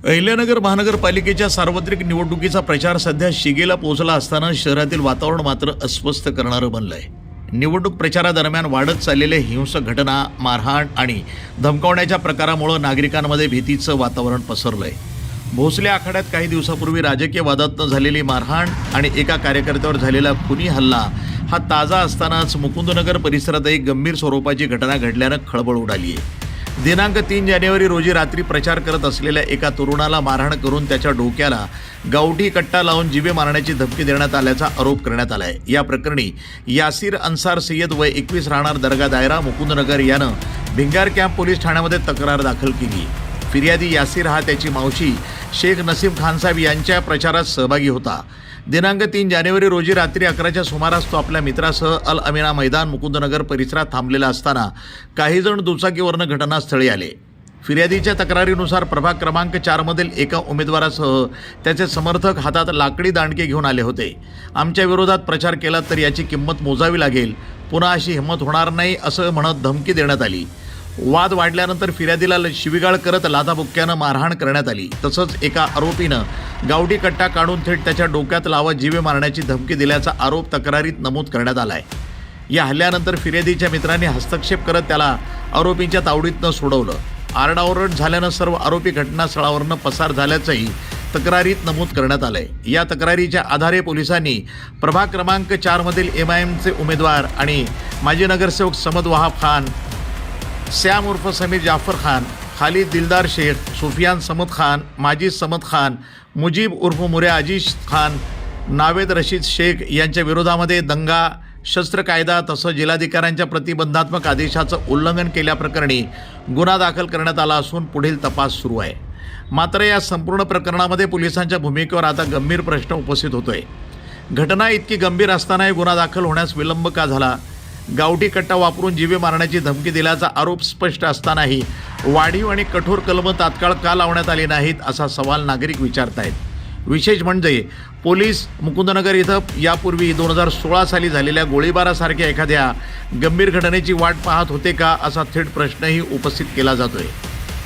अहिल्यानगर महानगरपालिकेच्या सार्वत्रिक निवडणुकीचा प्रचार सध्या शिगेला पोहोचला असताना शहरातील वातावरण मात्र अस्वस्थ करणारं बनलंय। निवडणूक प्रचारादरम्यान वाढत चाललेल्या हिंसक घटना, मारहाण आणि धमकावण्याच्या प्रकारामुळे नागरिकांमध्ये भीतीचं वातावरण पसरलंय। भोसले आखाड्यात काही दिवसापूर्वी राजकीय वादातून झालेली मारहाण आणि एका कार्यकर्त्यावर झालेला खुनी हल्ला हा ताजा असतानाच मुकुंदनगर परिसरात एक गंभीर स्वरूपाची घटना घडल्यानं खळबळ उडाली आहे। दिनांक 3 जानेवारी रोजी रात्री प्रचार करत असलेल्या एका तरुणाला मारहाण करून त्याच्या डोक्याला गावठी कट्टा लावून जिवे मारण्याची धमकी देण्यात आल्याचा आरोप करण्यात आला आहे। या प्रकरणी यासीर अन्सार सय्यद वय 21 राहणार दर्गा दायरा मुकुंदनगर यानं भिंगार कॅम्प पोलीस ठाण्यामध्ये तक्रार दाखल केली। फिर्यादी यासीर हा त्याची मावशी शेख नसीम खान साहेब यांच्या प्रचारात सहभागी होता। दिनांक 3 जानेवारी रोजी रात्री 11च्या सुमारास तो आपल्या मित्रासह अल अमिना मैदान मुकुंदनगर परिसरात थांबलेला असताना काही जण दुचाकीवरनं घटनास्थळी आले। फिर्यादीच्या तक्रारीनुसार प्रभाग क्रमांक 4 मधील एका उमेदवारासह त्याचे समर्थक हातात लाकडी दांडके घेऊन आले होते। आमच्या विरोधात प्रचार केला तर याची किंमत मोजावी लागेल, पुन्हा अशी हिंमत होणार नाही असं म्हणत धमकी देण्यात आली। वाद वाढल्यानंतर फिर्यादीला शिवीगाळ करत लाथाबुक्क्यानं मारहाण करण्यात आली। तसंच एका आरोपीनं गावठी कट्टा काढून थेट त्याच्या डोक्यात लावत जिवे मारण्याची धमकी दिल्याचा आरोप तक्रारीत नमूद करण्यात आला आहे। या हल्ल्यानंतर फिर्यादीच्या मित्रांनी हस्तक्षेप करत त्याला आरोपींच्या तावडीतनं सोडवलं। आरडाओरड झाल्यानं सर्व आरोपी घटनास्थळावरनं पसार झाल्याचंही तक्रारीत नमूद करण्यात आलंय। या तक्रारीच्या आधारे पोलिसांनी प्रभाग क्रमांक 4 मधील MIMचे उमेदवार आणि माजी नगरसेवक समद वहाब खान, श्याम उर्फ समीर जाफर खान, खालिद दिलदार शेख, सुफियान समद खान, माजिद समद खान, मुजीब उर्फ मुरे अजीज खान, नावेद रशीद शेख यांच्या विरोधामध्ये दंगा, शस्त्र कायदा तसंच जिल्हाधिकाऱ्यांच्या प्रतिबंधात्मक आदेशाचं उल्लंघन केल्याप्रकरणी गुन्हा दाखल करण्यात आला असून पुढील तपास सुरू आहे। मात्र या संपूर्ण प्रकरणामध्ये पोलिसांच्या भूमिकेवर आता गंभीर प्रश्न उपस्थित होतोय। घटना इतकी गंभीर असतानाही गुन्हा दाखल होण्यास विलंब का झाला? गावठी कट्टा वापरून जिवे मारण्याची धमकी दिल्याचा आरोप स्पष्ट असतानाही वाढीव आणि कठोर कलमं तात्काळ का लावण्यात आली नाहीत असा सवाल नागरिक विचारतायत। विशेष म्हणजे पोलीस मुकुंदनगर इथं यापूर्वी 2016 साली झालेल्या गोळीबारासारख्या एखाद्या गंभीर घटनेची वाट पाहत होते का असा थेट प्रश्नही उपस्थित केला जातोय।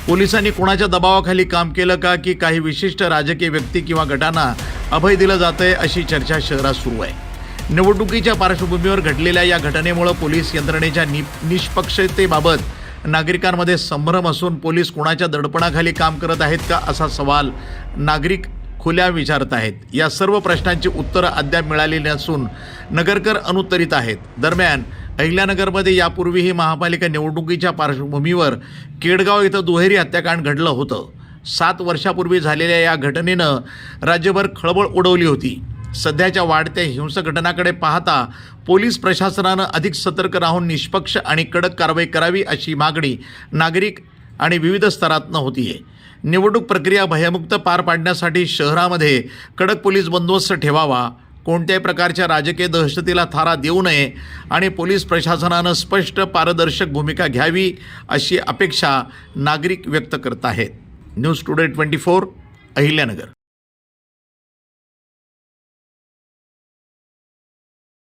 पोलिसांनी कोणाच्या दबावाखाली काम केलं का की काही विशिष्ट राजकीय व्यक्ती किंवा गटांना अभय दिलं जातंय अशी चर्चा शहरात सुरू आहे। निवडणुकीच्या पार्श्वभूमीवर घडलेल्या या घटनेमुळे पोलीस यंत्रणेच्या निष्पक्षतेबाबत नागरिकांमध्ये संभ्रम असून पोलीस कोणाच्या दडपणाखाली काम करत आहेत का असा सवाल नागरिक खुल्या विचारत आहेत। या सर्व प्रश्नांची उत्तरं अद्याप मिळालेली नसून नगरकर अनुत्तरित आहेत। दरम्यान अहिल्यानगरमध्ये यापूर्वीही महापालिका निवडणुकीच्या पार्श्वभूमीवर केडगाव इथं दुहेरी हत्याकांड घडलं होतं। 7 वर्षापूर्वी झालेल्या या घटनेनं राज्यभर खळबळ उडवली होती। सध्याच्या वाढत्या हिंसक घटनांकडे पाहता पोलीस प्रशासनानं अधिक सतर्क राहून निष्पक्ष आणि कडक कारवाई करावी अशी मागणी नागरिक आणि विविध स्तरातनं होतीये। निवडणूक प्रक्रिया भयमुक्त पार पाडण्यासाठी शहरामध्ये कडक पोलीस बंदोबस्त ठेवावा, कोणत्याही प्रकारच्या राजकीय दहशतीला थारा देऊ नये आणि पोलीस प्रशासनानं स्पष्ट पारदर्शक भूमिका घ्यावी अशी अपेक्षा नागरिक व्यक्त करत आहेत। News today 24 Ahilyanagar.